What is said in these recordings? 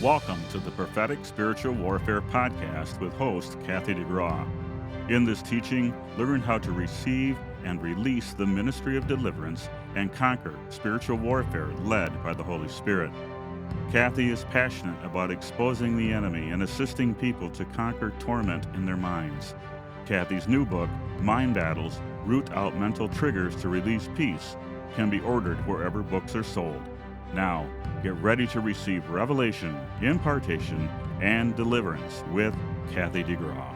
Welcome to the Prophetic Spiritual Warfare Podcast with host Kathy DeGraw. In this teaching, learn how to receive and release the ministry of deliverance and conquer spiritual warfare led by the Holy Spirit. Kathy is passionate about exposing the enemy and assisting people to conquer torment in their minds. Kathy's new book, Mind Battles: Root Out Mental Triggers to Release Peace, can be ordered wherever books are sold. Now, get ready to receive revelation, impartation, and deliverance with Kathy DeGraw.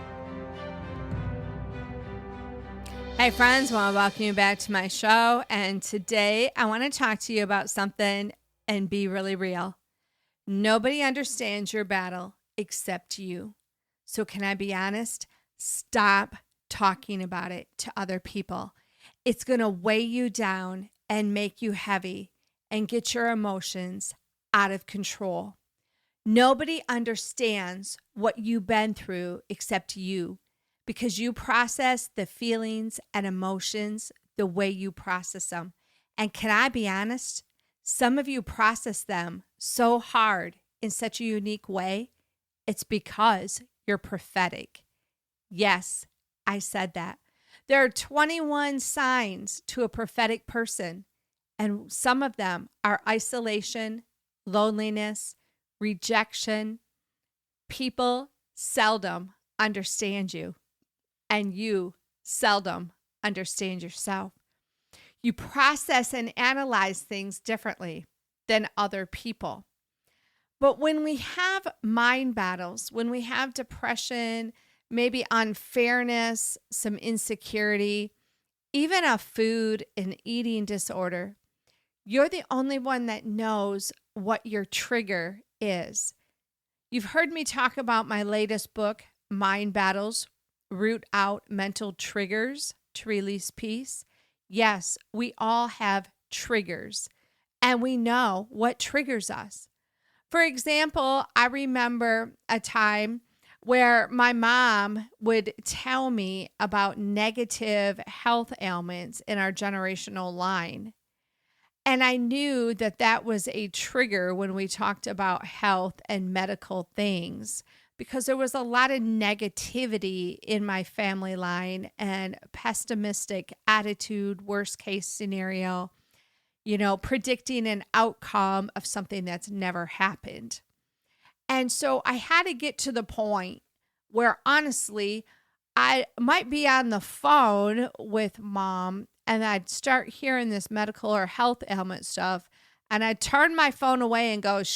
Hey friends, I want to welcome you back to my show. And today I want to talk to you about something and be really real. Nobody understands your battle except you. So can I be honest? Stop talking about it to other people. It's going to weigh you down and make you heavy and get your emotions out of control. Nobody understands what you've been through except you, because you process the feelings and emotions the way you process them. And can I be honest? Some of you process them so hard in such a unique way, it's because you're prophetic. Yes, I said that. There are 21 signs to a prophetic person, and some of them are isolation, loneliness, rejection. People seldom understand you, and you seldom understand yourself. You process and analyze things differently than other people. But when we have mind battles, when we have depression, maybe unfairness, some insecurity, even a food and eating disorder, you're the only one that knows what your trigger is. You've heard me talk about my latest book, Mind Battles: Root Out Mental Triggers to Release Peace. Yes, we all have triggers, and we know what triggers us. For example, I remember a time where my mom would tell me about negative health ailments in our generational line. And I knew that that was a trigger when we talked about health and medical things, because there was a lot of negativity in my family line and pessimistic attitude, worst case scenario, predicting an outcome of something that's never happened. And so I had to get to the point where, honestly, I might be on the phone with mom and I'd start hearing this medical or health ailment stuff, and I'd turn my phone away and go, and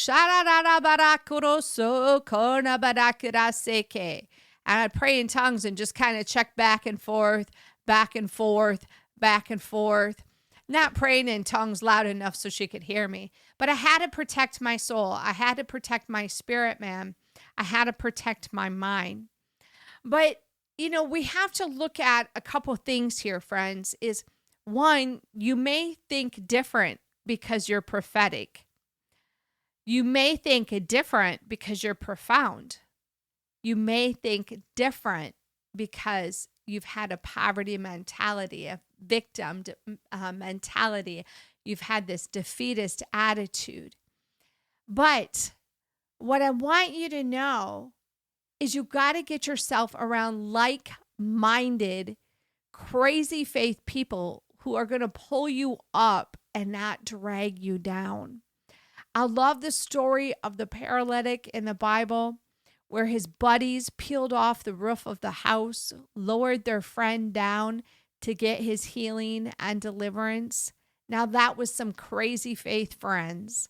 I'd pray in tongues and just kind of check back and forth, back and forth, back and forth. Not praying in tongues loud enough so she could hear me. But I had to protect my soul. I had to protect my spirit, man. I had to protect my mind. But, we have to look at a couple things here, friends. Is one, you may think different because you're prophetic. You may think different because you're profound. You may think different because you've had a poverty mentality, a victim mentality. You've had this defeatist attitude. But what I want you to know is you got to get yourself around like-minded, crazy faith people who are going to pull you up and not drag you down. I love the story of the paralytic in the Bible, where his buddies peeled off the roof of the house, lowered their friend down to get his healing and deliverance. Now that was some crazy faith, friends.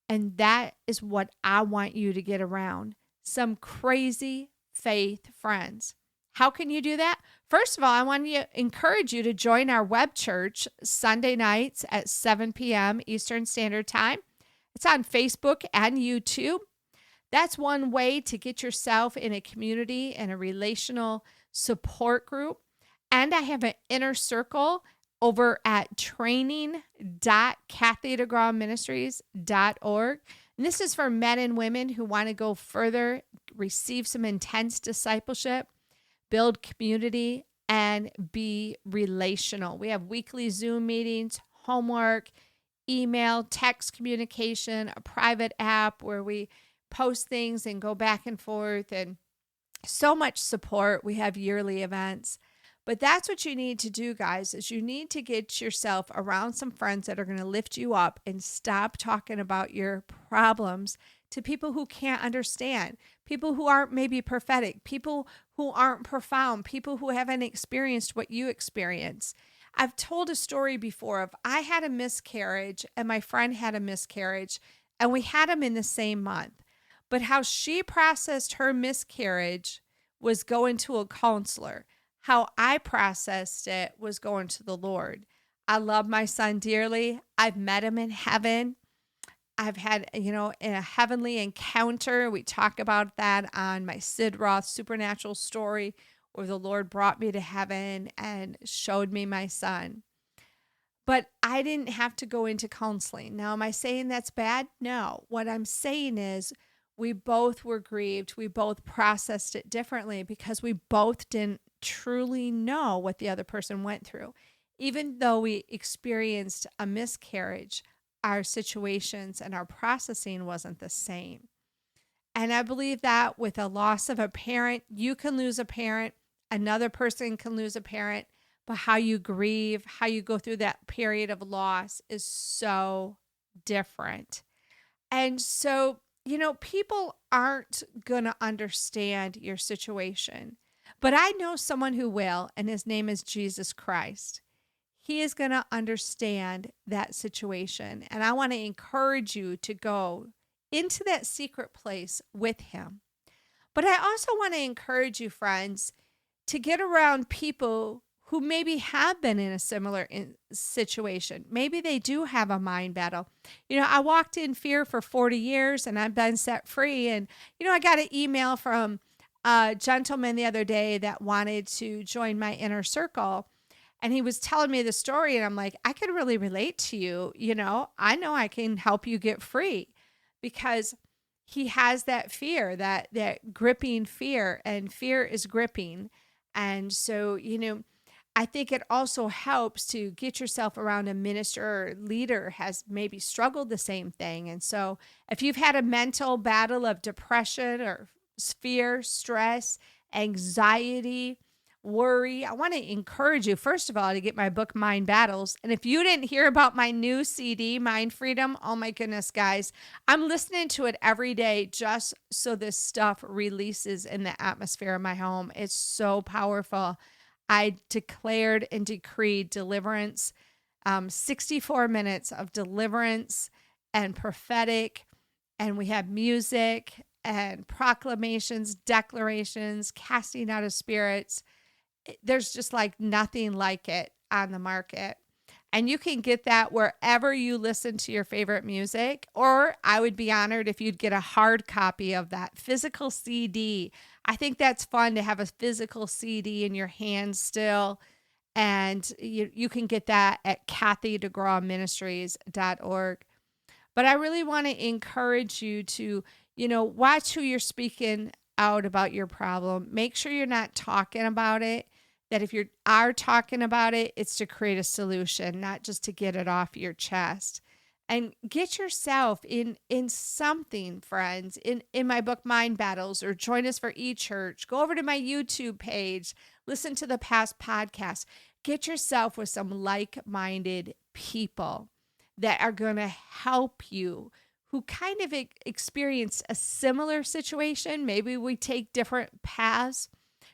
And that is what I want you to get around. Some crazy faith friends. How can you do that? First of all, I want to encourage you to join our web church Sunday nights at 7 p.m. Eastern Standard Time. It's on Facebook and YouTube. That's one way to get yourself in a community and a relational support group. And I have an inner circle over at training.kathydegrawministries.org. And this is for men and women who want to go further, receive some intense discipleship, build community, and be relational. We have weekly Zoom meetings, homework, email, text communication, a private app where we post things and go back and forth, and so much support. We have yearly events. But that's what you need to do, guys, is you need to get yourself around some friends that are going to lift you up and stop talking about your problems to people who can't understand, people who aren't maybe prophetic, people who aren't profound, people who haven't experienced what you experience. I've told a story before of I had a miscarriage and my friend had a miscarriage, and we had them in the same month. But how she processed her miscarriage was going to a counselor. How I processed it was going to the Lord. I love my son dearly. I've met him in heaven. I've had, a heavenly encounter. We talk about that on my Sid Roth Supernatural story, where the Lord brought me to heaven and showed me my son. But I didn't have to go into counseling. Now, am I saying that's bad? No. What I'm saying is we both were grieved. We both processed it differently because we both didn't truly know what the other person went through. Even though we experienced a miscarriage, our situations and our processing wasn't the same. And I believe that with a loss of a parent, you can lose a parent, another person can lose a parent, but how you grieve, how you go through that period of loss is so different. And so, people aren't going to understand your situation. But I know someone who will, and his name is Jesus Christ. He is going to understand that situation. And I want to encourage you to go into that secret place with him. But I also want to encourage you, friends, to get around people who maybe have been in a similar situation. Maybe they do have a mind battle. I walked in fear for 40 years and I've been set free. And, I got an email from a gentleman the other day that wanted to join my inner circle. And he was telling me the story, and I'm like, I could really relate to you. I know I can help you get free, because he has that fear, that gripping fear, and fear is gripping. And so, I think it also helps to get yourself around a minister or leader has maybe struggled the same thing. And so if you've had a mental battle of depression or fear, stress, anxiety, worry, I want to encourage you, first of all, to get my book, Mind Battles. And if you didn't hear about my new CD, Mind Freedom, oh my goodness, guys, I'm listening to it every day just so this stuff releases in the atmosphere of my home. It's so powerful. I declared and decreed deliverance, 64 minutes of deliverance and prophetic, and we have music and proclamations, declarations, casting out of spirits. There's just like nothing like it on the market. And you can get that wherever you listen to your favorite music, or I would be honored if you'd get a hard copy of that physical CD. I think that's fun to have a physical CD in your hand still. And you can get that at DeGraw But I really want to encourage you to, watch who you're speaking out about your problem. Make sure you're not talking about it. That if you are talking about it, it's to create a solution, not just to get it off your chest. And get yourself in something, friends, in my book, Mind Battles, or join us for eChurch. Go over to my YouTube page. Listen to the past podcasts. Get yourself with some like-minded people that are going to help you, who kind of experienced a similar situation. Maybe we take different paths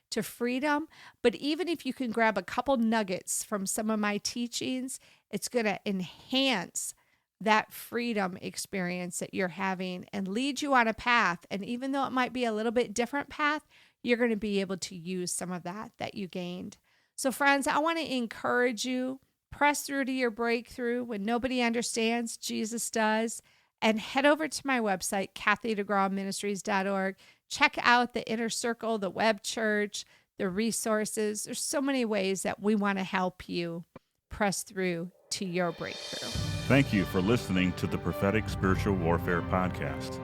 to freedom, but even if you can grab a couple nuggets from some of my teachings, it's going to enhance that freedom experience that you're having and lead you on a path. And even though it might be a little bit different path, you're going to be able to use some of that you gained. So friends, I want to encourage you, press through to your breakthrough. When nobody understands, Jesus does. And head over to my website, CathyDeGrawMinistries.org. Check out the Inner Circle, the web church, the resources. There's so many ways that we want to help you press through to your breakthrough. Thank you for listening to the Prophetic Spiritual Warfare Podcast.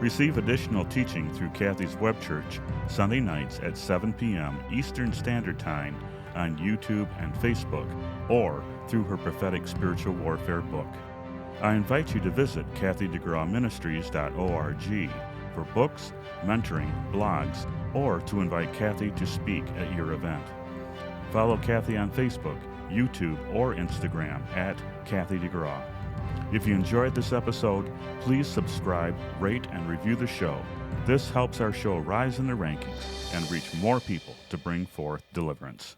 Receive additional teaching through Kathy's web church Sunday nights at 7 p.m. Eastern Standard Time on YouTube and Facebook, or through her Prophetic Spiritual Warfare book. I invite you to visit CathyDeGrawMinistries.org for books, mentoring, blogs, or to invite Kathy to speak at your event. Follow Kathy on Facebook, YouTube, or Instagram at Kathy DeGraw. If you enjoyed this episode, please subscribe, rate, and review the show. This helps our show rise in the rankings and reach more people to bring forth deliverance.